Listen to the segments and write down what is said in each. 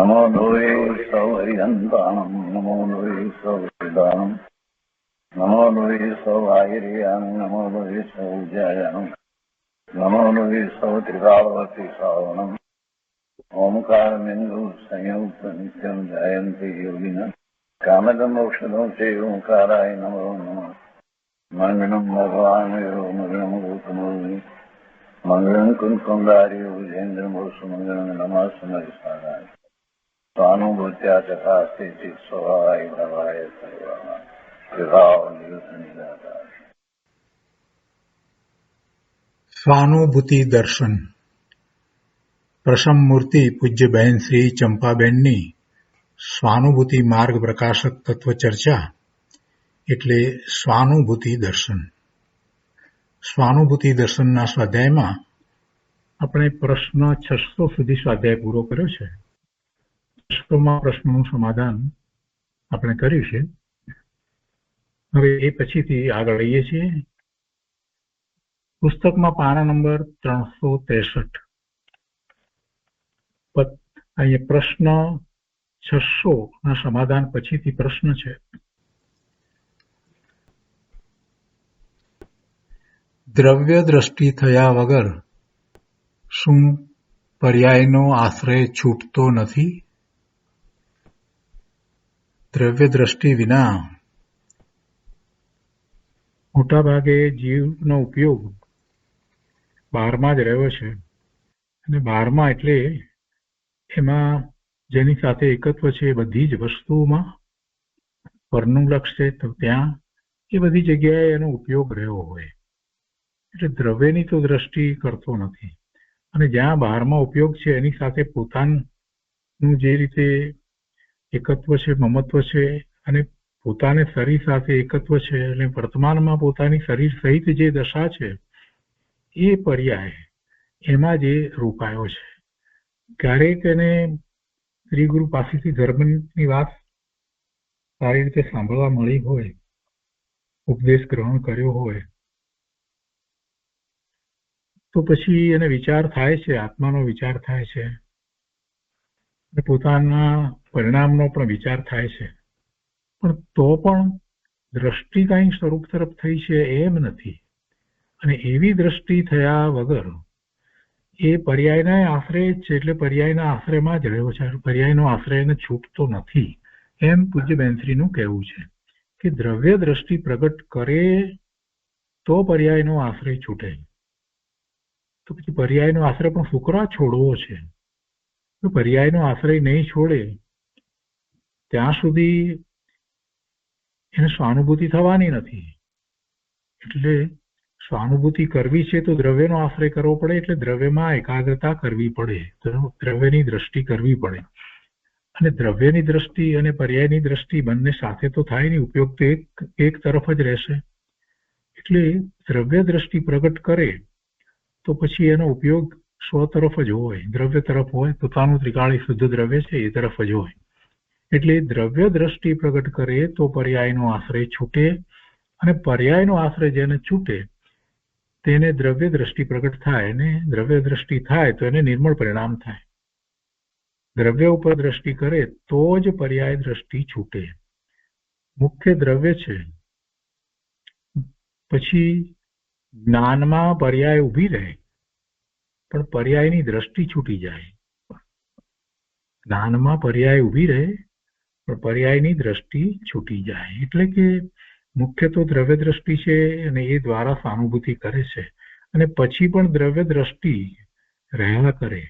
નમો લોહે સૌહરિહંતાણં નમો લોહે સૌહૃદાનં નમો લોહે સૌઆયર્યાન નમો લોહે સૌજ્યાયાન નમો લોહે સૌત્રિકાળવતી શ્રાવણં ઓમકારમિંદુ સંયુક્ત નિત્યમ જયંતિ યોગિનઃ કામદં મોક્ષદં ચ ઓંકારાય નમો નમઃ મંગળં ભગવાન મંગળં ગૌતમોર્મિ મંગળં કુંકુંદાર્યો વિજેન્દ્રમોષ મંગળં નમઃ સમયસારાય સ્વાનુભૂત્યા તથાસ્તે ચિત્ સ્વભાવાય ભવાય સર્વમાં વિભાવ નિરુદ્ધ નિરાકાર. સ્વાનુભૂતિ દર્શન. પ્રસમ મૂર્તિ પૂજ્ય બહેન શ્રી ચંપાબેનની સ્વાનુભૂતિ માર્ગ પ્રકાશક તત્વ ચર્ચા એટલે સ્વાનુભૂતિ દર્શન. સ્વાનુભૂતિ દર્શનના સ્વાધ્યાયમાં આપણે પ્રશ્ન 600 સુધી સ્વાધ્યાય પૂરો કર્યો છે. 600માં પ્રશ્નનું સમાધાન આપણે કર્યું છે. હવે એ પછીથી આગળ લઈએ છીએ. પુસ્તકમાં પાના નંબર 363. અહીંયા પ્રશ્ન 600 ના સમાધાન પછીથી પ્રશ્ન છે. દ્રવ્ય દ્રષ્ટિ થયા વગર શું પર્યાયનો આશ્રય છૂટતો નથી? દ્રવ્ય દ્રષ્ટિ વિના મોટાભાગે જીવનો ઉપયોગ બહારમાં જ રહ્યો છે. અને બહારમાં એટલે એમાં જેની સાથે એકત્વ છે એ બધી જ વસ્તુઓમાં પરનું લક્ષ છે તો ત્યાં એ બધી જગ્યાએ એનો ઉપયોગ રહ્યો હોય એટલે દ્રવ્યની તો દ્રષ્ટિ કરતો નથી. અને જ્યાં બહારમાં ઉપયોગ છે એની સાથે પોતાનું જે રીતે એકત્વ છે, મમત્વ છે અને પોતાને શરીર સાથે એકત્વ છે એટલે વર્તમાનમાં પોતાની શરીર સહિત જે દશા છે એ પર્યાય એમાં જે રોકાયો છે. ક્યારેક એને શ્રી ગુરુ પાસેથી ધર્મની વાત સારી રીતે સાંભળવા મળી હોય, ઉપદેશ ગ્રહણ કર્યો હોય તો પછી એને વિચાર થાય છે, આત્માનો વિચાર થાય છે, પોતાના પરિણામનો પણ વિચાર થાય છે. પણ તો પણ દ્રષ્ટિ કઈ સ્વરૂપ તરફ થઈ છે એમ નથી. અને એવી દ્રષ્ટિ થયા વગર એ પર્યાયના આશ્રય જ છે એટલે પર્યાયના આશ્રયમાં જ રહ્યો છે. પર્યાયનો આશ્રય એને છૂટતો નથી એમ પૂજ્ય બેનશ્રીનું કહેવું છે કે દ્રવ્ય દ્રષ્ટિ પ્રગટ કરે તો પર્યાયનો આશ્રય છૂટે. તો પછી પર્યાયનો આશ્રય પણ ફૂકરા છોડવો છે. તો પર્યાયનો આશ્રય નહીં છોડે ત્યાં સુધી એને સ્વાનુભૂતિ થવાની નથી. એટલે સ્વાનુભૂતિ કરવી છે તો દ્રવ્યનો આશ્રય કરવો પડે એટલે દ્રવ્યમાં એકાગ્રતા કરવી પડે, દ્રવ્યની દ્રષ્ટિ કરવી પડે. અને દ્રવ્યની દ્રષ્ટિ અને પર્યાયની દ્રષ્ટિ બંને સાથે તો થાય નહીં, ઉપયોગ તો એક તરફ જ રહેશે. એટલે દ્રવ્ય દ્રષ્ટિ પ્રગટ કરે તો પછી એનો ઉપયોગ સ્વ તરફ જ હોય, દ્રવ્ય તરફ હોય, પોતાનું ત્રિકાળી શુદ્ધ દ્રવ્ય છે એ તરફ જ હોય. એટલે દ્રવ્ય દ્રષ્ટિ પ્રગટ કરે તો પર્યાયનો આશ્રય છૂટે અને પર્યાયનો આશ્રય જેને છૂટે તેને દ્રવ્ય દ્રષ્ટિ પ્રગટ થાય અને દ્રવ્ય દ્રષ્ટિ થાય તો એને નિર્મળ પરિણામ થાય. દ્રવ્ય ઉપર દ્રષ્ટિ કરે તો જ પર્યાય દ્રષ્ટિ છૂટે. મુખ્ય દ્રવ્ય છે. પછી જ્ઞાનમાં પર્યાય ઊભી રહે પણ પર્યાયની દ્રષ્ટિ છૂટી જાય. જ્ઞાનમાં પર્યાય ઊભી રહે પણ પર્યાયની દ્રષ્ટિ છૂટી જાય. એટલે કે મુખ્ય તો દ્રવ્ય દ્રષ્ટિ છે અને એ દ્વારા સ્વાનુભૂતિ કરે છે અને પછી પણ દ્રવ્ય દ્રષ્ટિ રહ્યા કરે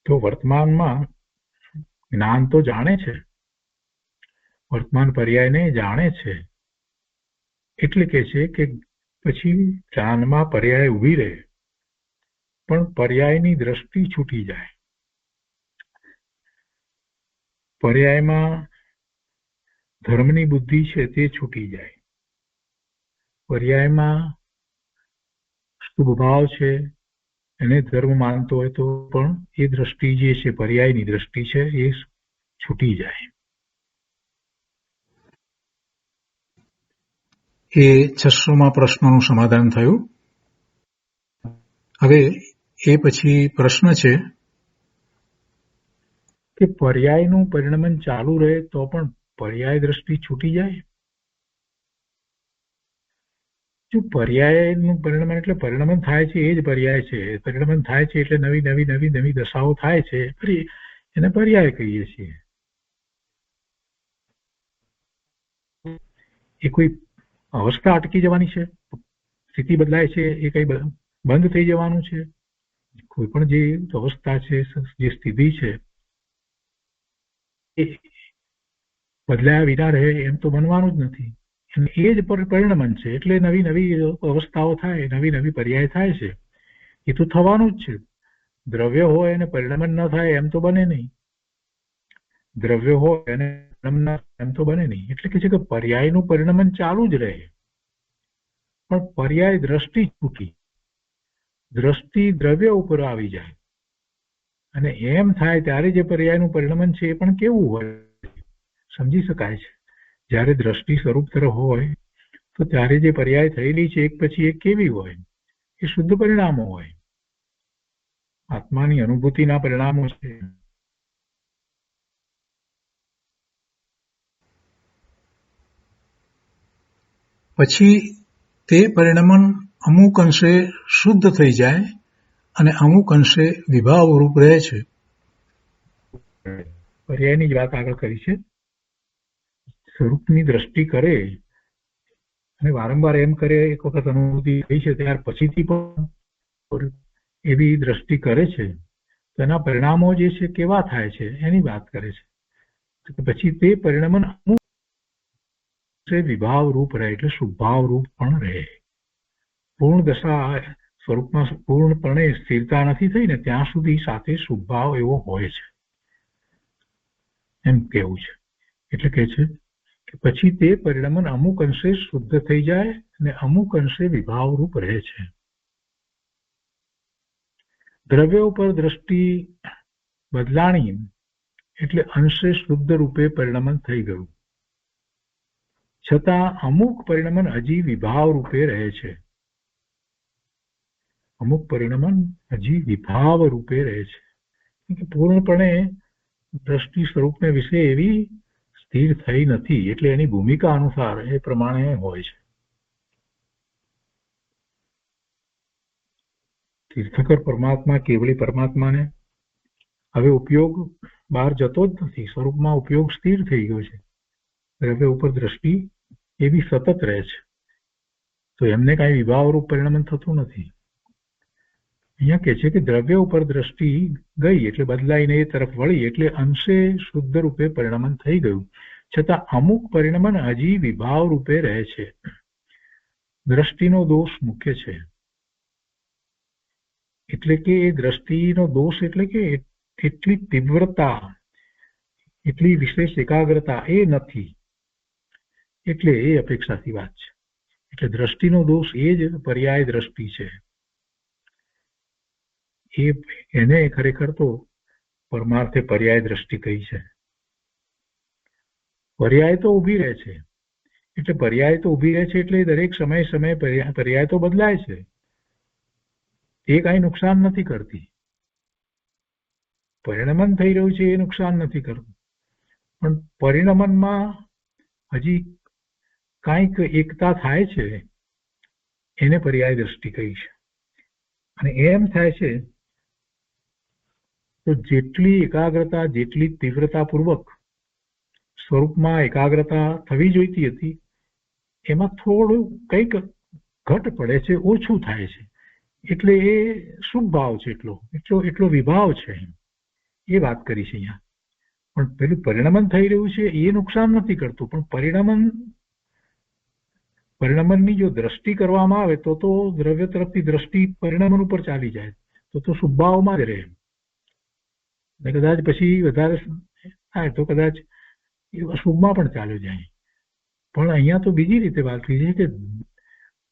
તો વર્તમાનમાં જ્ઞાન તો જાણે છે, વર્તમાન પર્યાયને જાણે છે. એટલે કે છે કે પછી જ્ઞાનમાં પર્યાય ઊભી રહે પણ પર્યાયની દ્રષ્ટિ છૂટી જાય. પર્યાયમાં ધર્મની બુદ્ધિ છે તે છૂટી જાય. પર્યાયમાં શુભ ભાવ છે એને ધર્મ માનતો હોય તો પણ એ દ્રષ્ટિ જે છે પર્યાયની દ્રષ્ટિ છે એ છૂટી જાય. એ 600માં પ્રશ્નનું સમાધાન થયું. હવે એ પછી પ્રશ્ન છે કે પર્યાયનું પરિણમન ચાલુ રહે તો પણ પર્યાય દ્રષ્ટિ છૂટી જાય? જો પર્યાયનું પરિણમન એટલે પરિણમન થાય છે એ જ પર્યાય છે. પરિણમન થાય છે એટલે નવી નવી નવી નવી દશાઓ થાય છે, ફરી એને પર્યાય કહીએ છીએ. એ કોઈ અવસ્થા અટકી જવાની છે, સ્થિતિ બદલાય છે, એ કઈ બંધ થઈ જવાનું છે? કોઈ પણ જે અવસ્થા છે, જે સ્થિતિ છે, એ બદલાયા વિના રહે એમ તો બનવાનું જ નથી. એ જ પરિણમન છે એટલે નવી નવી અવસ્થાઓ થાય, નવી નવી પર્યાય થાય છે. એ તો થવાનું જ છે. દ્રવ્ય હોય અને પરિણમન ન થાય એમ તો બને નહીં. દ્રવ્ય હોય અને પરિણમન એમ તો બને નહીં. એટલે કે છે કે પર્યાયનું પરિણમન ચાલુ જ રહે, પણ પર્યાય દ્રષ્ટિ છૂટી, દ્રષ્ટિ દ્રવ્ય ઉપર આવી જાય, અને એમ થાય ત્યારે જે પર્યાયનું પરિણમન છે એ પણ કેવું હોય સમજી શકાય છે. જ્યારે દ્રષ્ટિ સ્વરૂપ તરફ હોય તો ત્યારે જે પર્યાય થયેલી છે એક પછી એક કેવી હોય? એ શુદ્ધ પરિણામો હોય, આત્માની અનુભૂતિના પરિણામો છે. પછી તે પરિણમન અમુક અંશે શુદ્ધ થઈ જાય અને અમુક અંશે વિભાવરૂપ રહે છે. પર્યાયની જ વાત આગળ કરી છે. સ્વરૂપની દ્રષ્ટિ કરે અને વારંવાર એમ કરે, એક વખત અનુભૂતિ થઈ છે ત્યાર પછીથી પણ એવી દ્રષ્ટિ કરે છે, તેના પરિણામો જે છે કેવા થાય છે એની વાત કરે છે. પછી તે પરિણમન અમુક વિભાવ રૂપ રહે, એટલે શુભાવ રૂપ પણ રહે. પૂર્ણ દશા સ્વરૂપમાં પૂર્ણપણે સ્થિરતા નથી થઈ ને ત્યાં સુધી સાથે શુભાવ એવો હોય છે એમ કેવું છે. એટલે કે છે કે પછી તે પરિણમન અમુક અંશે શુદ્ધ થઈ જાય અને અમુક અંશે વિભાવરૂપ રહે છે. દ્રવ્ય ઉપર દ્રષ્ટિ બદલાણી એટલે અંશે શુદ્ધ રૂપે પરિણમન થઈ ગયું, છતાં અમુક પરિણમન હજી વિભાવ રૂપે રહે છે. અમુક પરિણમન હજી વિભાવ રૂપે રહે છે. પૂર્ણપણે દ્રષ્ટિ સ્વરૂપને વિશે એવી સ્થિર થઈ નથી, એટલે એની ભૂમિકા અનુસાર એ પ્રમાણે હોય છે. તીર્થંકર પરમાત્મા, કેવળી પરમાત્માને હવે ઉપયોગ બહાર જતો જ નથી, સ્વરૂપમાં ઉપયોગ સ્થિર થઈ ગયો છે. દ્રવ્ય ઉપર દ્રષ્ટિ એવી સતત રહે છે, તો એમને કાંઈ વિભાવરૂપ પરિણમન થતું નથી. અહીંયા કહે છે કે દ્રવ્ય ઉપર દ્રષ્ટિ ગઈ એટલે બદલાઈને એ તરફ વળી એટલે અંશે શુદ્ધ રૂપે પરિણમન થઈ ગયું, છતાં અમુક પરિણમન હજી વિભાવ રૂપે રહે છે. દ્રષ્ટિનો દોષ મુખ્ય છે. એટલે કે એ દ્રષ્ટિનો દોષ એટલે કે એટલી તીવ્રતા, એટલી વિશેષ એકાગ્રતા એ નથી, એટલે એ અપેક્ષાથી વાત છે. એટલે દ્રષ્ટિનો દોષ એ જ પર્યાય દ્રષ્ટિ છે. એને ખરેખર તો પરમાર્થે પર્યાય દ્રષ્ટિ કહી છે. પર્યાય તો ઊભી રહે છે, એટલે પર્યાય તો ઊભી રહે છે એટલે દરેક સમય સમય પર્યાય તો બદલાય છે, એ કાંઈ નુકસાન નથી કરતી. પરિણમન થઈ રહ્યું છે એ નુકસાન નથી કરતું, પણ પરિણમનમાં હજી કાંઈક એકતા થાય છે એને પર્યાય દ્રષ્ટિ કહી છે. અને એમ થાય છે તો જેટલી એકાગ્રતા, જેટલી તીવ્રતાપૂર્વક સ્વરૂપમાં એકાગ્રતા થવી જોઈતી હતી એમાં થોડું કંઈક ઘટ પડે છે, ઓછું થાય છે, એટલે એ શુભ ભાવ છે, એટલો વિભાવ છે, એ વાત કરી છે અહીંયા. પણ પેલું પરિણમન થઈ રહ્યું છે એ નુકસાન નથી કરતું, પણ પરિણમનની જો દ્રષ્ટિ કરવામાં આવે તો દ્રવ્ય તરફથી દ્રષ્ટિ પરિણમન ઉપર ચાલી જાય તો શુભાવમાં જ રહે, ને કદાચ પછી વધારે થાય તો કદાચ એ અશુભમાં પણ ચાલ્યો જાય. પણ અહીંયા તો બીજી રીતે વાત થઈ છે કે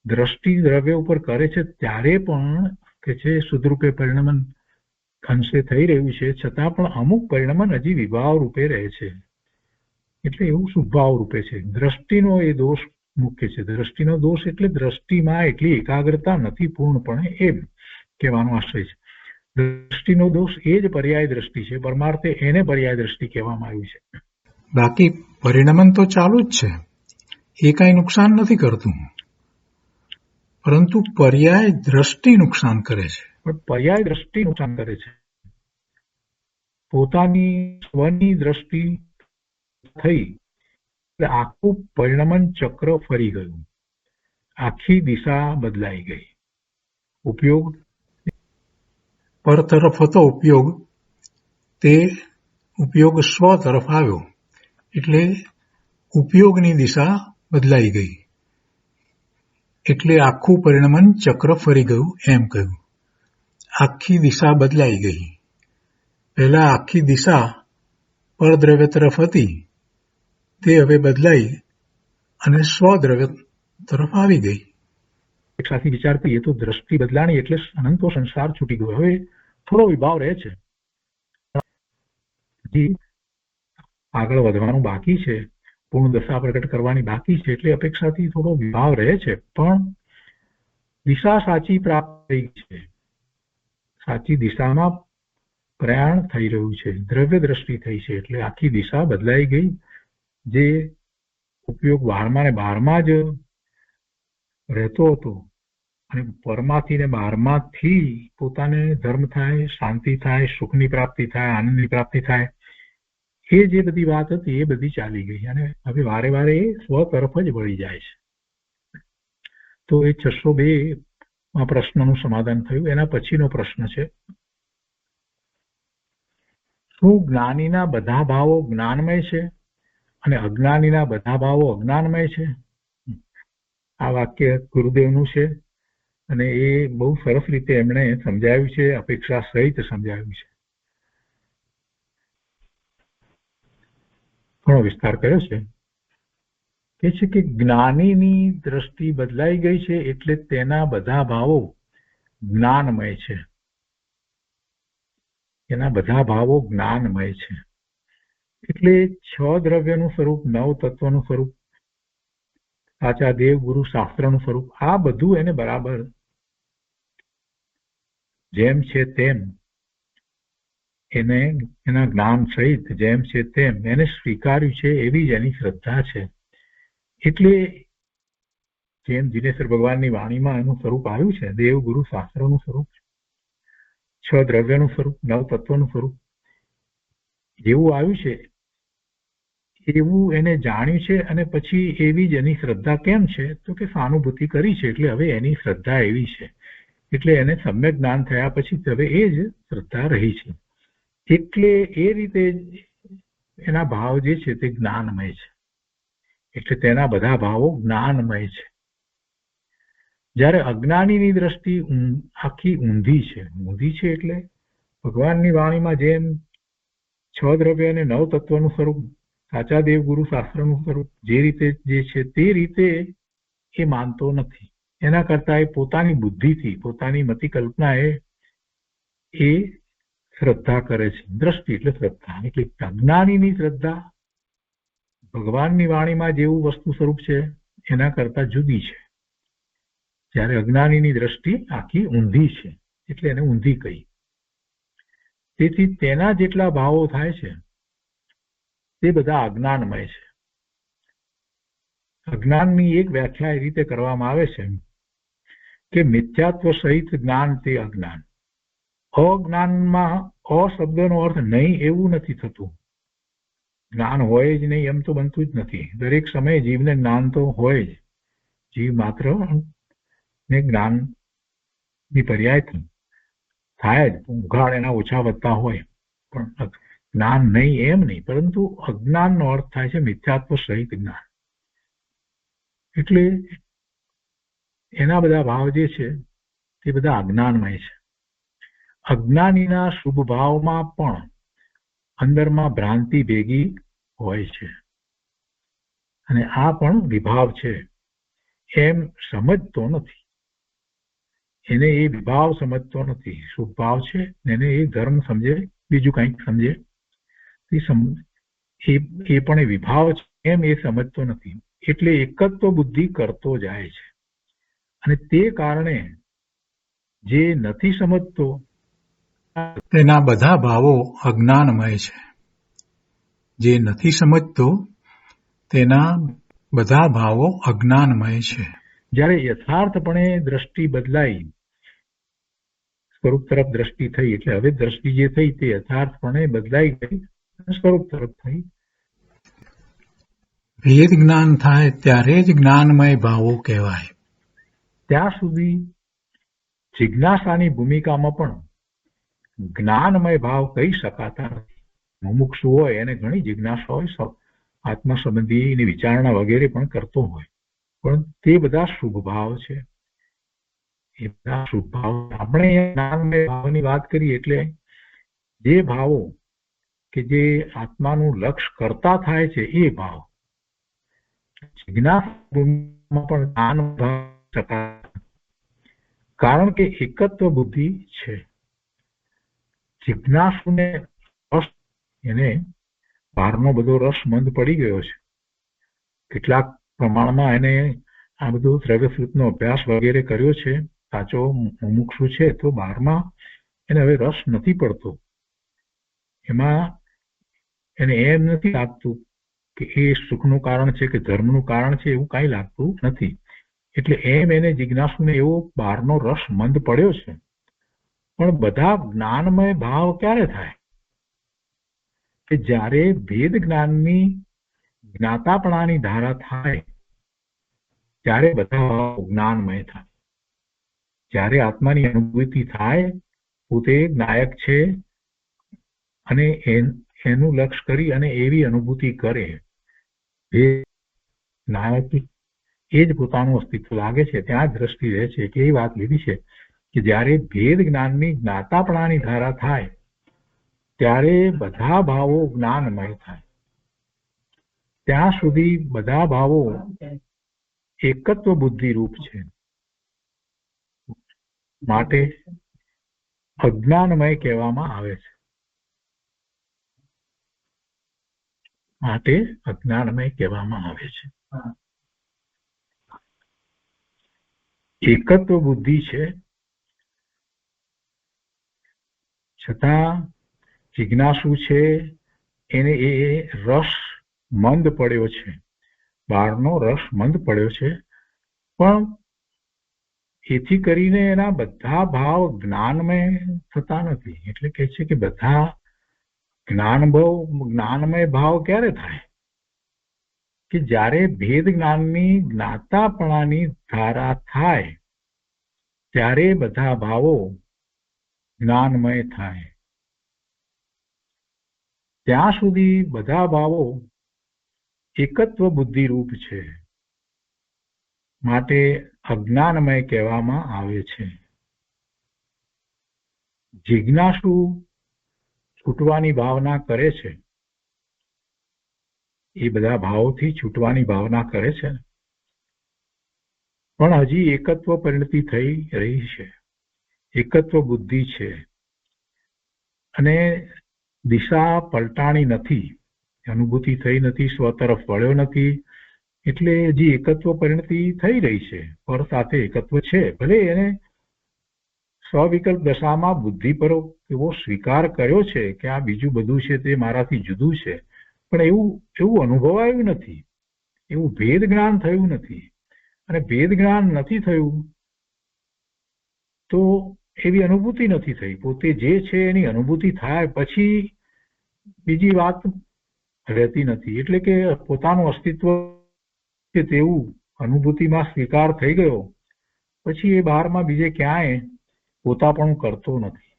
દ્રષ્ટિ દ્રવ્ય ઉપર કરે છે ત્યારે પણ કે છે શુદ્ધરૂપે પરિણમન અંશે થઈ રહ્યું છે, છતાં પણ અમુક પરિણમન હજી વિભાવ રૂપે રહે છે, એટલે એવું શુભાવ રૂપે છે. દ્રષ્ટિનો એ દોષ મુખ્ય છે. દ્રષ્ટિનો દોષ એટલે દ્રષ્ટિમાં એટલી એકાગ્રતા નથી પૂર્ણપણે, એમ કહેવાનો આશ્રય છે. દ્રષ્ટિનો દોષ એ જ પર્યાય દ્રષ્ટિ છે. પરમાર્થે એને પર્યાય દ્રષ્ટિ કહેવામાં આવ્યું છે. બાકી પરિણમન તો ચાલુ જ છે, એ કાંઈ નુકસાન નથી કરતું, પરંતુ પર્યાય દ્રષ્ટિ નુકસાન કરે છે. પણ પર્યાય દ્રષ્ટિ નુકસાન કરે છે. પોતાની સ્વની દ્રષ્ટિ થઈ એટલે આખું પરિણમન ચક્ર ફરી ગયું, આખી દિશા બદલાઈ ગઈ. ઉપયોગ પર તરફ હતો ઉપયોગ, તે ઉપયોગ સ્વ તરફ આવ્યો એટલે ઉપયોગની દિશા બદલાઈ ગઈ, એટલે આખું પરિણમન ચક્ર ફરી ગયું એમ કહ્યું. આખી દિશા બદલાઈ ગઈ. પહેલા આખી દિશા પરદ્રવ્ય તરફ હતી, તે હવે બદલાઈ અને સ્વદ્રવ્ય તરફ આવી ગઈ. એક સાથે વિચાર કરીએ તો દ્રષ્ટિ બદલાણી એટલે અનંતો સંસાર છૂટી ગયો. હવે થોડો વિભાવ રહે છે, હજી આગળ વધવાનું બાકી છે, પૂર્ણ દશા પ્રગટ કરવાની બાકી છે, એટલે અપેક્ષાથી થોડો વિભાવ રહે છે. પણ દિશા સાચી પ્રાપ્ત થઈ છે, સાચી દિશામાં પ્રયાણ થઈ રહ્યું છે, દ્રવ્ય દ્રષ્ટિ થઈ છે, એટલે આખી દિશા બદલાઈ ગઈ. જે ઉપયોગ બહારમાં ને બહારમાં જ રહેતો હતો અને પરમાંથી ને બહારમાંથી પોતાને ધર્મ થાય, શાંતિ થાય, સુખની પ્રાપ્તિ થાય, આનંદની પ્રાપ્તિ થાય, એ જે બધી વાત હતી એ બધી ચાલી ગઈ અને હવે વારે વારે એ સ્વ તરફ જ વળી જાય છે. તો એ 602 પ્રશ્નનું સમાધાન થયું. એના પછીનો પ્રશ્ન છે, શું જ્ઞાનીના બધા ભાવો જ્ઞાનમય છે અને અજ્ઞાનીના બધા ભાવો અજ્ઞાનમય છે? આ વાક્ય ગુરુદેવનું છે અને એ બહુ સરસ રીતે એમણે સમજાવ્યું છે, અપેક્ષા સહિત સમજાવ્યું છે, ઘણો વિસ્તાર કર્યો છે. કે છે કે જ્ઞાનીની દ્રષ્ટિ બદલાઈ ગઈ છે એટલે તેના બધા ભાવો જ્ઞાનમય છે. એના બધા ભાવો જ્ઞાનમય છે એટલે 6 દ્રવ્યનું સ્વરૂપ, 9 તત્વનું સ્વરૂપ, સાચા દેવ ગુરુ શાસ્ત્રનું સ્વરૂપ, આ બધું એને બરાબર જેમ છે તેમ એને એના જ્ઞાન સહિત જેમ છે તેમ એને સ્વીકાર્યું છે, એવી જ એની શ્રદ્ધા છે. એટલે જેમ જીનેશ્વર ભગવાનની વાણીમાં એનું સ્વરૂપ આવ્યું છે, દેવ ગુરુ શાસ્ત્રનું સ્વરૂપ, 6 દ્રવ્યનું સ્વરૂપ, 9 તત્વનું સ્વરૂપ જેવું આવ્યું છે એવું એને જાણ્યું છે. અને પછી એવી જ એની શ્રદ્ધા કેમ છે તો કે સહાનુભૂતિ કરી છે એટલે હવે એની શ્રદ્ધા એવી છે, એટલે એને સમ્યક જ્ઞાન થયા પછી હવે એ જ શ્રદ્ધા રહી છે. એટલે એ રીતે એના ભાવ જે છે તે જ્ઞાનમય છે, એટલે તેના બધા ભાવો જ્ઞાનમય છે. જ્યારે અજ્ઞાનીની દ્રષ્ટિ આખી ઊંધી છે. ઊંધી છે એટલે ભગવાનની વાણીમાં જેમ 6 દ્રવ્ય અને 9 તત્વનું સ્વરૂપ, સાચા દેવ ગુરુ શાસ્ત્રનું સ્વરૂપ જે રીતે જે છે તે રીતે એ માનતો નથી. એના કરતા એ પોતાની બુદ્ધિથી, પોતાની મતિ કલ્પનાએ એ શ્રદ્ધા કરે છે. દ્રષ્ટિ એટલે શ્રદ્ધા. એટલે અજ્ઞાનીની શ્રદ્ધા ભગવાનની વાણીમાં જેવું વસ્તુ સ્વરૂપ છે એના કરતા જુદી છે. જ્યારે અજ્ઞાનીની દ્રષ્ટિ આખી ઊંધી છે એટલે એને ઊંધી કહી. તેથી તેના જેટલા ભાવો થાય છે તે બધા અજ્ઞાનમય છે. અજ્ઞાનની એક વ્યાખ્યા એ રીતે કરવામાં આવે છે કે મિથ્યાત્વ સહિત જ્ઞાન તે અજ્ઞાન. અજ્ઞાનમાં અ શબ્દનો અર્થ નહીં એવું નથી થતું. જ્ઞાન હોય જ નહીં એમ તો બનતું જ નથી. દરેક સમયે જીવને જ્ઞાન તો હોય જ. જીવ માત્ર ને જ્ઞાનની પર્યાય થાય જ, ઉઘાડ એના ઓછા વધતા હોય, પણ જ્ઞાન નહીં એમ નહીં. પરંતુ અજ્ઞાનનો અર્થ થાય છે મિથ્યાત્વ સહિત જ્ઞાન. એટલે એના બધા ભાવ જે છે તે બધા અજ્ઞાનમય છે. અજ્ઞાનીના શુભ ભાવમાં પણ અંદરમાં ભ્રાંતિ ભેગી હોય છે અને આ પણ વિભાવ છે એમ સમજતો નથી. એને એ વિભાવ સમજતો નથી. શુભ ભાવ છે એને એ ધર્મ સમજે, બીજું કંઈક સમજે, એ પણ એ વિભાવ છે એમ એ સમજતો નથી. એટલે એકત્વ બુદ્ધિ કરતો જાય છે અને તે કારણે જે નથી સમજતો તેના બધા ભાવો અજ્ઞાનમય છે. જે નથી સમજતો તેના બધા ભાવો અજ્ઞાનમય છે. જ્યારે યથાર્થપણે દ્રષ્ટિ બદલાઈ, સ્વરૂપ તરફ દ્રષ્ટિ થઈ, એટલે હવે દ્રષ્ટિ જે થઈ તે યથાર્થપણે બદલાઈ ગઈ, સ્વરૂપ તરફ થઈ. ભેદ જ્ઞાન થાય ત્યારે જ જ્ઞાનમય ભાવો કહેવાય. ત્યાં સુધી જિજ્ઞાસાની ભૂમિકામાં પણ જ્ઞાનમય ભાવ કહી શકાતા નથી. મુમુક્ષુ હોય એને ઘણી જિજ્ઞાસા હોય, આત્મા સંબંધીની વિચારણા વગેરે પણ કરતો હોય, પણ તે બધા શુભ ભાવ છે. એ બધા શુભ ભાવ આપણે જ્ઞાનમય ભાવની વાત કરીએ એટલે જે ભાવો કે જે આત્માનું લક્ષ્ય કરતા થાય છે એ ભાવ. જિજ્ઞાસામાં પણ જ્ઞાન ભાવ શકાય, કારણ કે એકત્વ બુદ્ધિ છે. જિજ્ઞાસુને એને બહારનો બધો રસ મંદ પડી ગયો છે. કેટલાક પ્રમાણમાં એને આ બધું દ્રવ્યસૂત્રનો અભ્યાસ વગેરે કર્યો છે, સાચો મુમુક્ષુ છે, તો બહારમાં એને હવે રસ નથી પડતો. એમાં એને એમ નથી લાગતું કે એ સુખનું કારણ છે કે ધર્મનું કારણ છે, એવું કાંઈ લાગતું નથી. એટલે એમ એને જિજ્ઞાસુને એવો બહારનો રસ મંદ પડ્યો છે. પણ બધા જ્ઞાનમય ભાવ ક્યારે થાય? કે જ્યારે ભેદ જ્ઞાનની જ્ઞાતાપણાની ધારા થાય ત્યારે બધા ભાવ જ્ઞાનમય થાય. જ્યારે આત્માની અનુભૂતિ થાય, પોતે જ્ઞાયક છે અને એનું લક્ષ્ય કરી અને એવી અનુભૂતિ કરે, એ જ્ઞાયક એ જ પોતાનું અસ્તિત્વ લાગે છે, ત્યાં જ દ્રષ્ટિ રહે છે. કે એ વાત લીધી છે કે જ્યારે ભેદ જ્ઞાનની જ્ઞાતાપણાની ધારા થાય ત્યારે બધા ભાવો જ્ઞાનમય થાય. ત્યાં સુધી બધા ભાવો એકત્વ બુદ્ધિ રૂપ છે, માટે અજ્ઞાનમય કહેવામાં આવે છે. માટે અજ્ઞાનમય કહેવામાં આવે છે. એકત્વ બુદ્ધિ છે, છતાં જિજ્ઞાસુ છે એને એ રસ મંદ પડ્યો છે, બહારનો રસ મંદ પડ્યો છે. પણ એથી કરીને એના બધા ભાવ જ્ઞાનમય થતા નથી. એટલે કહે છે કે બધા જ્ઞાનમય ભાવ ક્યારે થાય? કે જ્યારે ભેદ જ્ઞાનની જ્ઞાતાપણાની ધારા થાય ત્યારે બધા ભાવો જ્ઞાનમય થાય. ત્યાં સુધી બધા ભાવો એકત્વ બુદ્ધિ રૂપ છે, માટે અજ્ઞાનમય કહેવામાં આવે છે. જિજ્ઞાસુ છૂટવાની ભાવના કરે છે, એ બધા ભાવોથી છૂટવાની ભાવના કરે છે, પણ હજી એકત્વ પરિણતિ થઈ રહી છે, એકત્વ બુદ્ધિ છે અને દિશા પલટાણી નથી, અનુભૂતિ થઈ નથી, સ્વ તરફ વળ્યો નથી. એટલે હજી એકત્વ પરિણતિ થઈ રહી છે, પર સાથે એકત્વ છે. ભલે એને સ્વવિકલ્પ દશામાં બુદ્ધિ પર એવો સ્વીકાર કર્યો છે કે આ બીજું બધું છે તે મારાથી જુદું છે, પણ એવું અનુભવાયું નથી, એવું ભેદ જ્ઞાન થયું નથી. અને ભેદ જ્ઞાન નથી થયું તો એવી અનુભૂતિ નથી થઈ. પોતે જે છે એની અનુભૂતિ થાય પછી બીજી વાત રહેતી નથી. એટલે કે પોતાનું અસ્તિત્વ કે તેવું અનુભૂતિમાં સ્વીકાર થઈ ગયો પછી એ બહારમાં બીજે ક્યાંય પોતાપણું કરતો નથી,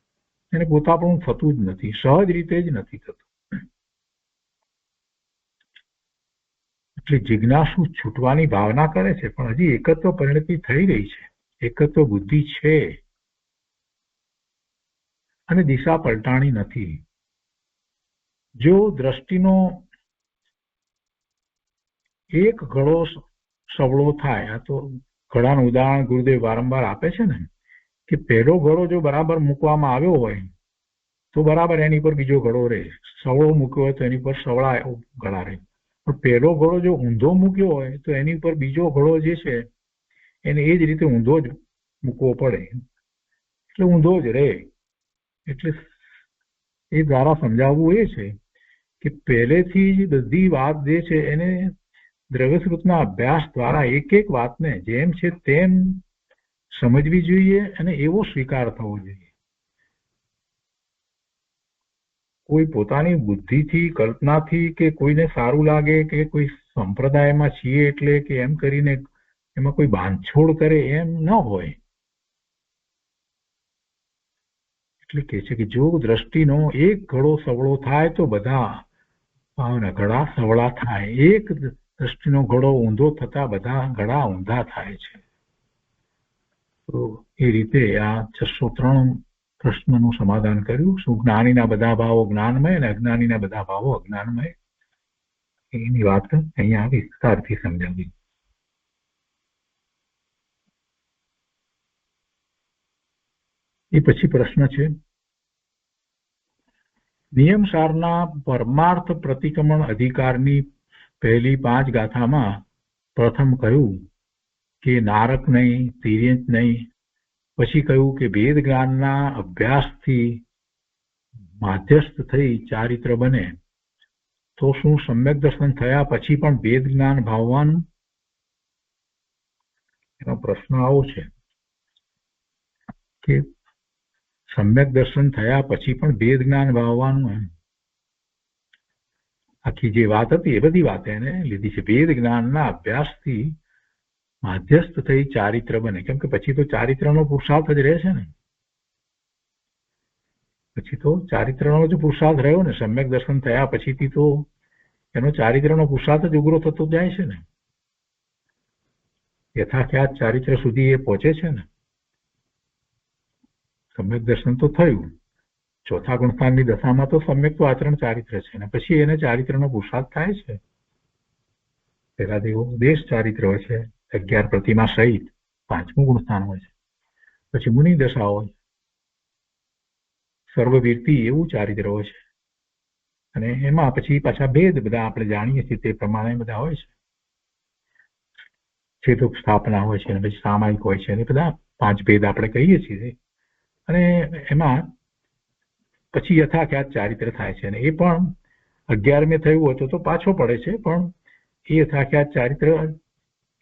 એને પોતાપણું થતું જ નથી, સહજ રીતે જ નથી થતું. એટલે જિજ્ઞાસુ છૂટવાની ભાવના કરે છે, પણ હજી એકત્વ પરિણતિ થઈ રહી છે, એકત્વ બુદ્ધિ છે અને દિશા પલટાણી નથી. જો દ્રષ્ટિનો એક ઘડો સવળો થાય, આ તો ઘડાનું ઉદાહરણ ગુરુદેવ વારંવાર આપે છે ને, કે પહેલો ઘડો જો બરાબર મૂકવામાં આવ્યો હોય તો બરાબર એની પર બીજો ઘડો રહે, સવળો મૂક્યો હોય તો એની પર સવળા ઘડા રહે. પણ પહેલો ઘડો જો ઊંધો મૂક્યો હોય તો એની ઉપર બીજો ઘડો જે છે એને એ જ રીતે ઊંધો જ મૂકવો પડે, એટલે ઊંધો જ રહે. એટલે એ દ્વારા સમજાવવું એ છે કે પહેલેથી જ બધી વાત જે છે એને દ્રવ્યસ્વરૂપના અભ્યાસ દ્વારા એક એક વાતને જેમ છે તેમ સમજવી જોઈએ અને એવો સ્વીકાર થવો જોઈએ. કોઈ પોતાની બુદ્ધિથી કલ્પનાથી કે કોઈને સારું લાગે કે કોઈ સંપ્રદાયમાં છીએ એટલે કે એમ કરીને એમાં કોઈ બાંધછોડ કરે એમ ન હોય. એટલે કે છે કે જો દ્રષ્ટિનો એક ઘડો સવળો થાય તો બધા ઘડા સવળા થાય. એક દ્રષ્ટિનો ઘડો ઊંધો થતા બધા ઘડા ઊંધા થાય છે. તો એ રીતે આ 603 પ્રશ્નનું સમાધાન કર્યું. શું જ્ઞાનીના બધા ભાવો જ્ઞાનમય અને અજ્ઞાનીના બધા ભાવો અજ્ઞાનમય, એની વાત અહીંયા વિસ્તારથી સમજાવી. એ પછી પ્રશ્ન છે, નિયમસારના પરમાર્થ પ્રતિક્રમણ અધિકારની પહેલી 5 ગાથામાં પ્રથમ કહ્યું કે નારક નહીં, તિર્યંત નહીં, પછી કહ્યું કે વેદ જ્ઞાનના અભ્યાસથી માધ્યસ્થ થઈ ચારિત્ર બને, તો શું સમ્યક દર્શન થયા પછી પણ વેદ જ્ઞાન ભાવવાનું? એનો પ્રશ્ન આવો છે કે સમ્યક દર્શન થયા પછી પણ વેદ જ્ઞાન ભાવવાનું. એમ આખી જે વાત હતી એ બધી વાત એને લીધી છે. વેદ જ્ઞાનના અભ્યાસથી માધ્યસ્થ થઈ ચારિત્ર બને, કેમ કે પછી તો ચારિત્રનો પુરુષાર્થ જ રહે છે ને. પછી તો ચારિત્રનો જ પુરુષાર્થ રહ્યો ને. સમ્યક દર્શન થયા પછીથી તો એનો ચારિત્રનો પુરુષાર્થ જ ઉગ્ર થતો જાય છે ને. યથાખ્યાત ચારિત્ર સુધી એ પહોંચે છે ને. સમ્યક દર્શન તો થયું, ચોથા ગુણસ્થાનની દશામાં તો સમ્યક તો આચરણ ચારિત્ર છે ને પછી એને ચારિત્રનો પુરુષાર્થ થાય છે. પહેલા દેવો દેશ ચારિત્ર હોય છે, 11 પ્રતિમા સહિત 5મું ગુણસ્થાન હોય છે. પછી મુનિ દશા હોય, સર્વવીરતી એવું ચારિત્ર હોય છે. અને એમાં પછી પાછા ભેદ બધા આપણે જાણીએ છીએ તે પ્રમાણે બધા હોય છે. છેદોપ સ્થાપના હોય છે અને પછી સામાયિક હોય છે અને બધા 5 ભેદ આપણે કહીએ છીએ. અને એમાં પછી યથાખ્યાત ચારિત્ર થાય છે અને એ પણ 11મે થયું હોય તો પાછો પડે છે, પણ એ યથાખ્યાત ચારિત્ર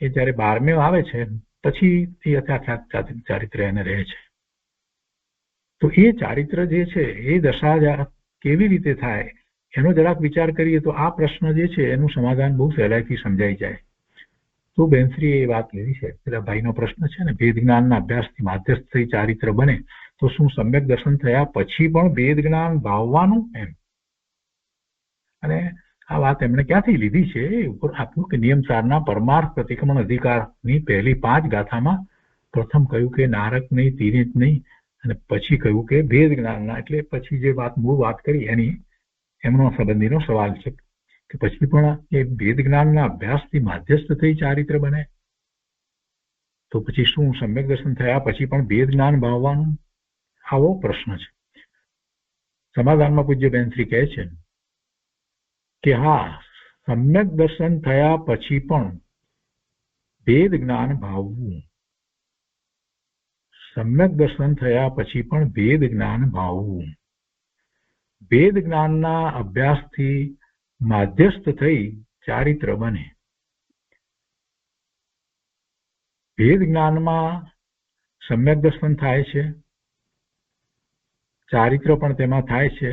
એ જયારે 12મે આવે છે પછી એ યથાખ્યાત ચારિત્ર એને રહે છે. તો એ ચારિત્ર જે છે એ દશા કેવી રીતે થાય એનો જરાક વિચાર કરીએ તો આ પ્રશ્ન જે છે એનું સમાધાન બહુ સહેલાઈથી સમજાઈ જાય. તો બેનશ્રીએ એ વાત લીધી છે. પેલા ભાઈનો પ્રશ્ન છે ને, વેદ જ્ઞાનના અભ્યાસથી માધ્યસ્થ થઈ ચારિત્ર બને તો શું સમ્યક દર્શન થયા પછી પણ વેદ જ્ઞાન ભાવવાનું? એમ. અને આ વાત એમણે ક્યાંથી લીધી છે ઉપર આપ્યું કે નિયમસારના પરમાર્થ પ્રતિક્રમણ અધિકારની પહેલી 5 ગાથામાં પ્રથમ કહ્યું કે નારક નહીં, તિર્યંત નહીં, અને પછી કહ્યું કે વેદ જ્ઞાનના. એટલે પછી જે વાત મૂળ વાત કરી એની એમનો સંબંધીનો સવાલ છે કે પછી પણ એ વેદ જ્ઞાનના અભ્યાસથી માધ્યસ્થ થઈ ચારિત્ર બને તો પછી શું સમ્યક દર્શન થયા પછી પણ વેદ જ્ઞાન ભાવવાનું? આવો પ્રશ્ન છે. સમાધાનમાં પૂજ્ય બેનશ્રી કહે છે કે હા, સમ્યક દર્શન થયા પછી પણ વેદ જ્ઞાન ભાવવું. સમ્યક દર્શન થયા પછી પણ વેદ જ્ઞાન ભાવવું. વેદ જ્ઞાનના અભ્યાસથી માધ્યસ્થ થઈ ચારિત્ર બને. વેદ જ્ઞાનમાં સમ્યક દર્શન થાય છે, ચારિત્ર પણ તેમાં થાય છે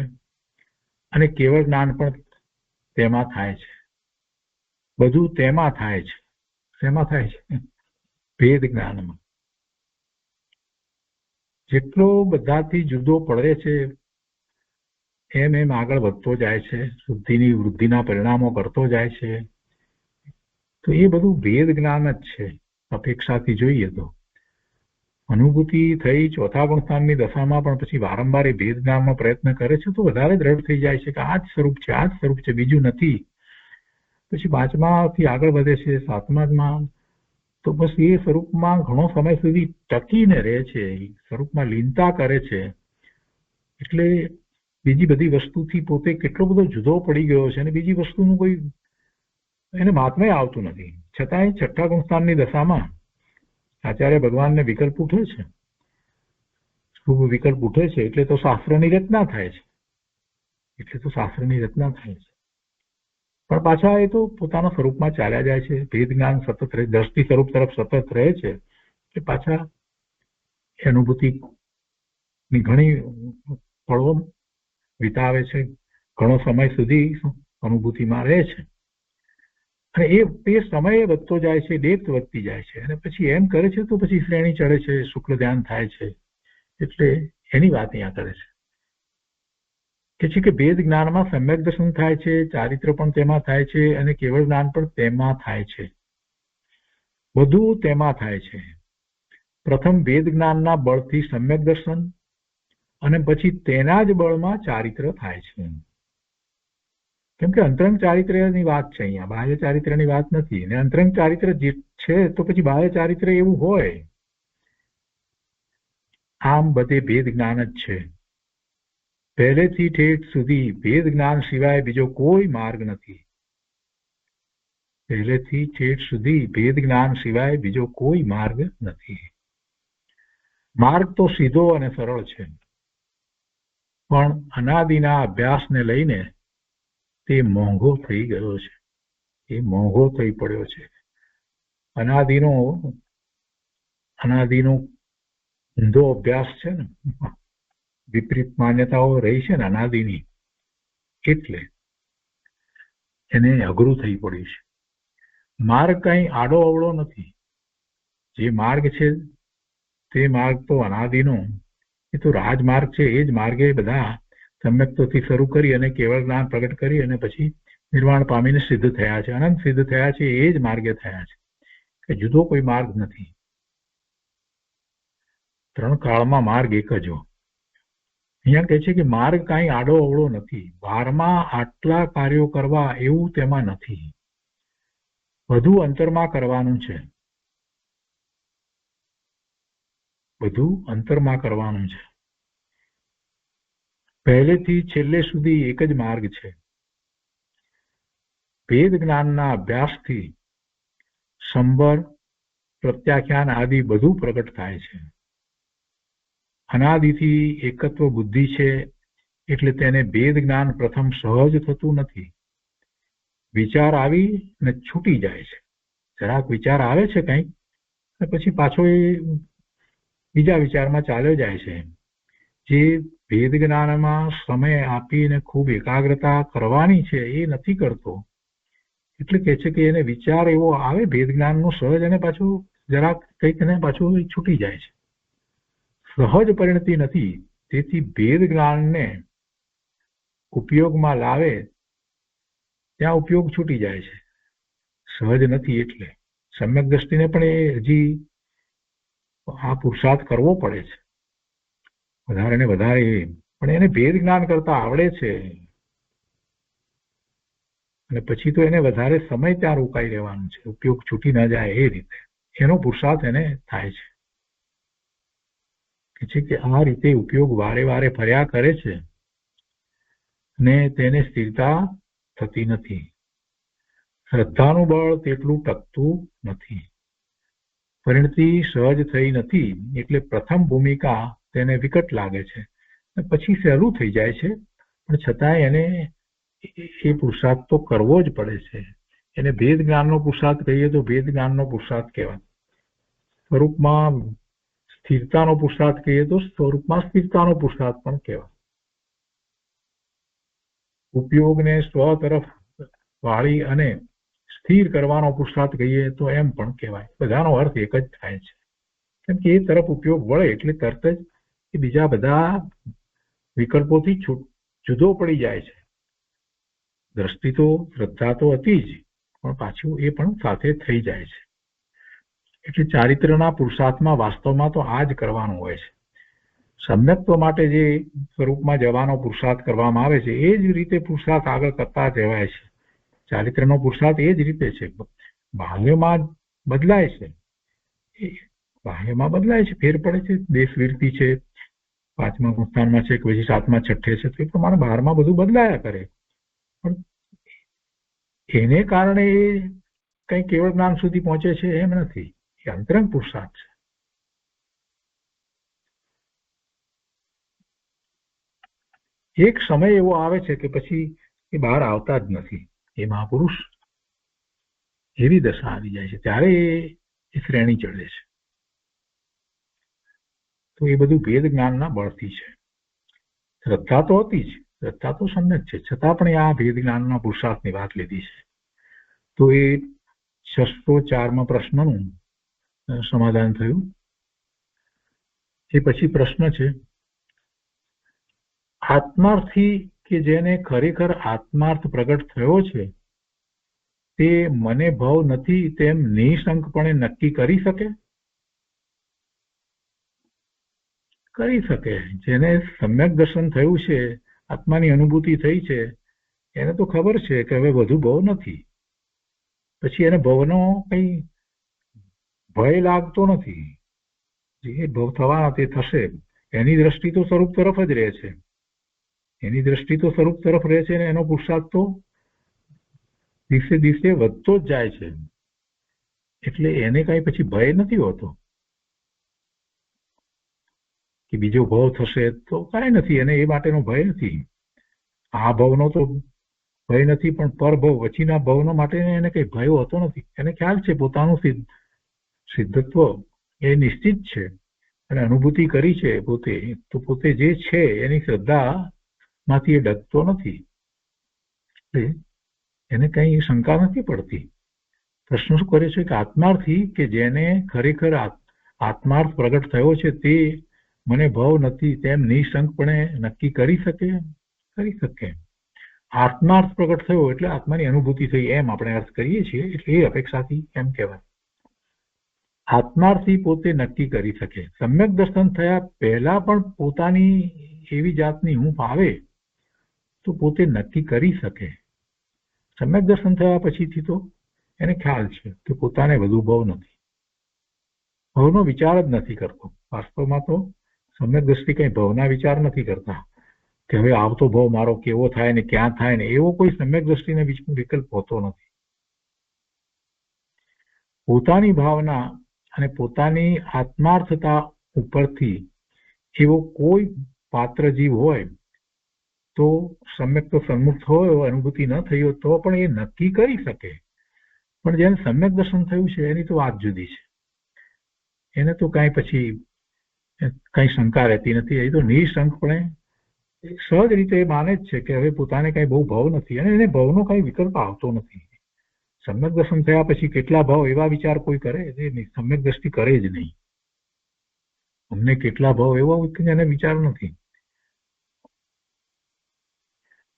અને કેવળ જ્ઞાન પણ તેમાં થાય છે. બધું તેમાં થાય છે. શેમાં થાય છે? વેદ જ્ઞાનમાં. જેટલો બધાથી જુદો પડે છે એમ એમ આગળ વધતો જાય છે, શુદ્ધિની વૃદ્ધિના પરિણામો કરતો જાય છે. તો એ બધું વેદ જ્ઞાન જ છે. અપેક્ષાથી જોઈએ તો અનુભૂતિ થઈ ચોથા ગુણસ્થાનની દશામાં પણ પછી વારંવાર એ ભેદ જ્ઞાનનો પ્રયત્ન કરે છે તો વધારે દ્રઢ થઈ જાય છે કે આ જ સ્વરૂપ છે, આ જ સ્વરૂપ છે, બીજું નથી. પછી 5માથી આગળ વધે છે, 7મામાં તો બસ એ સ્વરૂપમાં ઘણો સમય સુધી ટકીને રહે છે, સ્વરૂપમાં લીનતા કરે છે. એટલે બીજી બધી વસ્તુથી પોતે કેટલો બધો જુદો પડી ગયો છે અને બીજી વસ્તુનું કોઈ એને મહાત્મય આવતું નથી. છતાંય છઠ્ઠા ગુણસ્થાનની દશામાં આચાર્ય ભગવાનને વિકલ્પ ઉઠે છે, શુભ વિકલ્પ ઉઠે છે એટલે તો શાસ્ત્રની રચના થાય છે. એટલે તો શાસ્ત્રની રચના થાય છે. પણ પાછા એ તો પોતાના સ્વરૂપમાં ચાલ્યા જાય છે. ભેદ જ્ઞાન સતત રહે, દ્રષ્ટિ સ્વરૂપ તરફ સતત રહે છે કે પાછા અનુભૂતિની ઘણી પળો વિતાવે છે, ઘણો સમય સુધી અનુભૂતિમાં રહે છે. અને એ સમય વધતો જાય છે, ડેપ્થ વધતી જાય છે, અને પછી એમ કરે છે તો પછી શ્રેણી ચડે છે, શુક્લ ધ્યાન થાય છે. એટલે એની વાત અહીંયા કરે છે કે ભેદ જ્ઞાનમાં સમ્યક દર્શન થાય છે, ચારિત્ર પણ તેમાં થાય છે, અને કેવળ જ્ઞાન પણ તેમાં થાય છે. બધું તેમાં થાય છે. પ્રથમ ભેદ જ્ઞાનના બળથી સમ્યક દર્શન, અને પછી તેના જ બળમાં ચારિત્ર થાય છે. કેમ કે અંતરંગ ચારિત્ર્યની વાત છે અહીંયા, બાહ્ય ચારિત્ર્યની વાત નથી. અને અંતરંગ ચારિત્ર જે છે તો પછી બાહ્ય ચારિત્ર એવું હોય. આમ બધે ભેદ જ્ઞાન જ છે. પહેલેથી ઠેઠ સુધી ભેદ જ્ઞાન સિવાય બીજો કોઈ માર્ગ નથી. પહેલેથી ઠેઠ સુધી ભેદ જ્ઞાન સિવાય બીજો કોઈ માર્ગ નથી. માર્ગ તો સીધો અને સરળ છે, પણ અનાદિના અભ્યાસને લઈને તે મોંઘો થઈ ગયો છે. એ મોંઘો થઈ પડ્યો છે. અનાદિનો ઊંધો અભ્યાસ છે ને, વિપરીત માન્યતાઓ રહી છે ને અનાદિની, એટલે એને અઘરું થઈ પડ્યું છે. માર્ગ કઈ આડો અવળો નથી. જે માર્ગ છે તે માર્ગ તો અનાદિનો, એ તો રાજમાર્ગ છે. એ જ માર્ગે બધા સમ્યક્તોથી શરૂ કરી અને કેવળ જ્ઞાન પ્રગટ કરી અને પછી નિર્વાણ પામીને સિદ્ધ થયા છે, અનંત સિદ્ધ થયા છે. એ જ માર્ગે થયા છે, કે જુદો કોઈ માર્ગ નથી. ત્રણ કાળમાં માર્ગ એક જ હો. અહીંયા કહે છે કે માર્ગ કાંઈ આડો અવળો નથી. બારમાં આટલા કાર્યો કરવા એવું તેમાં નથી. બધું અંતરમાં કરવાનું છે. બધું અંતરમાં કરવાનું છે. પહેલેથી છેલ્લે સુધી એક જ માર્ગ છે. ભેદ જ્ઞાનના અભ્યાસથી સંબર, પ્રત્યાખ્યાન આદિ બધું પ્રગટ થાય છે. અનાદિથી એકત્વ બુદ્ધિ છે, એટલે તેને ભેદ જ્ઞાન પ્રથમ સહજ થતું નથી. વિચાર આવી ને છૂટી જાય છે. જરાક વિચાર આવે છે કંઈક, પછી પાછો એ બીજા વિચારમાં ચાલ્યો જાય છે. જે ભેદ જ્ઞાનમાં સમય આપીને ખૂબ એકાગ્રતા કરવાની છે એ નથી કરતો. એટલે કહે છે કે એને વિચાર એવો આવે ભેદ જ્ઞાનનો સહજ, અને પાછું જરાક કંઈક ને પાછું છૂટી જાય છે. સહજ પરિણતિ નથી. તેથી ભેદ જ્ઞાનને ઉપયોગમાં લાવે ત્યાં ઉપયોગ છૂટી જાય છે. સહજ નથી એટલે સમ્યક દ્રષ્ટિને પણ એ હજી આ પુરુષાર્થ કરવો પડે છે, વધારે ને વધારે. પણ એને ભેદ જ્ઞાન કરતા આવડે છે, અને પછી તો એને વધારે સમય ત્યાં રોકાઈ રહેવાનું છે, ઉપયોગ છૂટી ના જાય એ રીતે એનો પુરુષાર્થ એને થાય છે. કે આ રીતે ઉપયોગ વારે વારે ફર્યા કરે છે ને તેને સ્થિરતા થતી નથી. શ્રદ્ધાનું બળ તેટલું ટકતું નથી. પરિણતિ સહજ થઈ નથી, એટલે પ્રથમ ભૂમિકા તેને વિકટ લાગે છે, પછી સહેલું થઈ જાય છે. પણ છતાંય એને એ પુરુષાર્થ તો કરવો જ પડે છે. એને ભેદ જ્ઞાનનો પુરુષાર્થ કહીએ તો ભેદ જ્ઞાનનો પુરુષાર્થ કહેવાય. સ્વરૂપમાં સ્થિરતાનો પુરુષાર્થ કહીએ તો સ્વરૂપમાં સ્થિરતાનો પુરુષાર્થ પણ કહેવાય. ઉપયોગને સ્વ તરફ વાળી અને સ્થિર કરવાનો પુરુષાર્થ કહીએ તો એમ પણ કહેવાય. બધાનો અર્થ એક જ થાય છે. કેમ કે એ તરફ ઉપયોગ વળે એટલે તરત જ એ બીજા બધા વિકલ્પોથી જુદો પડી જાય છે. દ્રષ્ટિ તો શ્રદ્ધા તો હતી જ, પણ પાછું એ પણ સાથે થઈ જાય છે. એટલે ચારિત્રના પુરુષાર્થમાં વાસ્તવમાં તો આ જ કરવાનું હોય છે. સમ્યક્ત્વ માટે જે સ્વરૂપમાં જવાનો પુરુષાર્થ કરવામાં આવે છે એ જ રીતે પુરુષાર્થ આગળ કરતા રહેવાય છે. ચારિત્રનો પુરુષાર્થ એ જ રીતે છે. બાહ્યમાં બદલાય છે, ફેર પડે છે. દેશવીરતી છે, 5મા સ્થાનમાં છે કે પછી 7મા છઠ્ઠે છે, તો એ પ્રમાણે 12માં બધું બદલાયા કરે. પણ એને કારણે એ કઈ કેવળ જ્ઞાન સુધી પહોંચે છે એમ નથી. એ અંતરંગ પુરુષાર્થ છે. એક સમય એવો આવે છે કે પછી એ બહાર આવતા જ નથી. એ મહાપુરુષ એવી દશા આવી જાય છે ત્યારે એ શ્રેણી ચડે છે. તો એ બધું ભેદ જ્ઞાનના બળથી છે. શ્રદ્ધા તો હતી જ, શ્રદ્ધા તો સમ્યક છે, છતાં પણ આ ભેદ જ્ઞાનના પુરુષાર્થની વાત લીધી છે. તો એ 604માં પ્રશ્નનું સમાધાન થયું. એ પછી પ્રશ્ન છે, આત્માર્થી કે જેને ખરેખર આત્માર્થ પ્રગટ થયો છે તે મને ભાવ નથી તેમ નિઃશંકપણે નક્કી કરી શકે? કરી શકે. જેને સમ્યક દર્શન થયું છે, આત્માની અનુભૂતિ થઈ છે, એને તો ખબર છે કે હવે વધુ ભવ નથી. પછી એને ભવનો કઈ ભય લાગતો નથી. જે ભવ થવાના તે થશે. એની દ્રષ્ટિ તો સ્વરૂપ તરફ જ રહે છે. એની દ્રષ્ટિ તો સ્વરૂપ તરફ રહે છે અને એનો પુરુષાર્થ તો દિવસે દિવસે વધતો જ જાય છે. એટલે એને કઈ પછી ભય નથી હોતો કે બીજો ભવ થશે તો કાંઈ નથી. એને એ માટેનો ભય નથી. આ ભવનો તો ભય નથી, પણ પરભવ પછીના ભવનો માટે એને કઈ ભય હોતો નથી. એને ખ્યાલ છે પોતાનું સિદ્ધત્વ એ નિશ્ચિત છે અને અનુભૂતિ કરી છે પોતે, તો પોતે જે છે એની શ્રદ્ધા માંથી એ ડગતો નથી. એને કઈ શંકા નથી પડતી. પ્રશ્ન શું કરે છે કે આત્માર્થી કે જેને ખરેખર આત્માર્થ પ્રગટ થયો છે તે મને ભાવ નથી તેમ નિઃશંકપણે નક્કી કરી શકે? કરી શકે. આત્માર્થ પ્રગટ થયો એટલે આત્માની અનુભૂતિ થઈ એમ આપણે અર્થ કરીએ છીએ. એટલે એ અપેક્ષાથી એમ કહેવાય. આત્માર્થી પોતે નક્કી કરી શકે. સમ્યક દર્શન થયા પહેલા પણ પોતાની એવી જાતની હૂંફ આવે તો પોતે નક્કી કરી શકે. સમ્યક દર્શન થયા પછીથી તો એને ખ્યાલ છે કે પોતાને વધુ ભવ નથી. ભવનો વિચાર જ નથી કરતો. વાસ્તવમાં તો સમ્યક દ્રષ્ટિ કઈ ભવના વિચાર નથી કરતા કે હવે આવતો ભવ મારો કેવો થાય ને ક્યાં થાય ને, એવો કોઈ સમ્યક દ્રષ્ટિને વિકલ્પ હોતો નથી. પોતાની ભાવના અને પોતાની આત્માર્થતા ઉપરથી એવો કોઈ પાત્ર જીવ હોય તો સમ્યક તો સન્મુખ થયો, અનુભૂતિ ન થઈ હોય તો પણ એ નક્કી કરી શકે. પણ જેને સમ્યક દર્શન થયું છે એની તો વાત જુદી છે. એને તો કાંઈ પછી કઈ શંકા રહેતી નથી. એ તો નિઃશંકપણે સહજ રીતે એ માને જ છે કે હવે પોતાને કઈ બહુ ભાવ નથી અને એને ભાવનો કઈ વિકલ્પ આવતો નથી. સમ્યક દર્શન થયા પછી કેટલા ભાવ એવા વિચાર કોઈ કરે? સમ્યક દ્રષ્ટિ કરે જ નહીં. અમને કેટલા ભાવ એવા એને વિચાર નથી.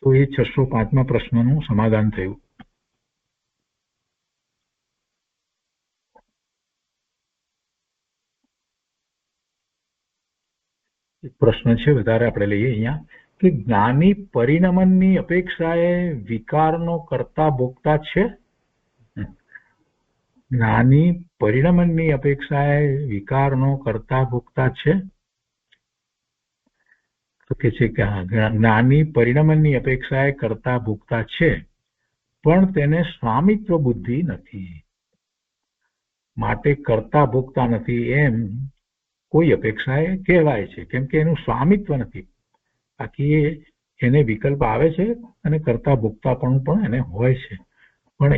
તો એ 605માં પ્રશ્નનું સમાધાન થયું. પ્રશ્ન છે વધારે આપણે લઈએ અહીંયા કે જ્ઞાની પરિણમનની અપેક્ષાએ વિકારનો કરતા ભોગતા છે? જ્ઞાની પરિણમનની અપેક્ષાએ વિકારનો કરતા ભોગતા છે? તો કે છે કે જ્ઞાની પરિણમનની અપેક્ષાએ કરતા ભોગતા છે પણ તેને સ્વામિત્વ બુદ્ધિ નથી, માટે કરતા ભોગતા નથી એમ કોઈ અપેક્ષાએ કહેવાય છે. કેમ કે એનું સ્વામિત્વ નથી. બાકી એને વિકલ્પ આવે છે અને કરતા ભોગતાપણું પણ એને હોય છે, પણ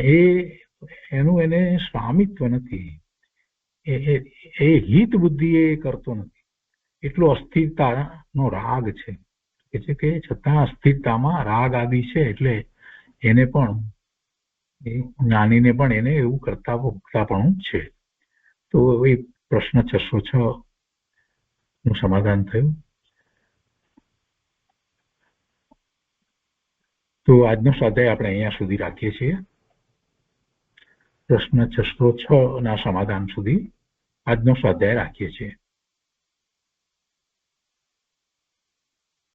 એનું એને સ્વામિત્વ નથી. એ હિત બુદ્ધિ એ કરતો નથી. એટલો અસ્થિરતાનો રાગ છે કે છતાં અસ્થિરતામાં રાગ આદિ છે. એટલે એને પણ જ્ઞાનીને પણ એને એવું કરતા ભોગતાપણું છે. તો એ પ્રશ્ન 606 નું સમાધાન થયું. તો આજનો સ્વાધ્યાય આપણે અહીંયા સુધી રાખીએ છીએ. પ્રશ્ન 606 ના સમાધાન સુધી આજનો સ્વાધ્યાય રાખીએ છીએ.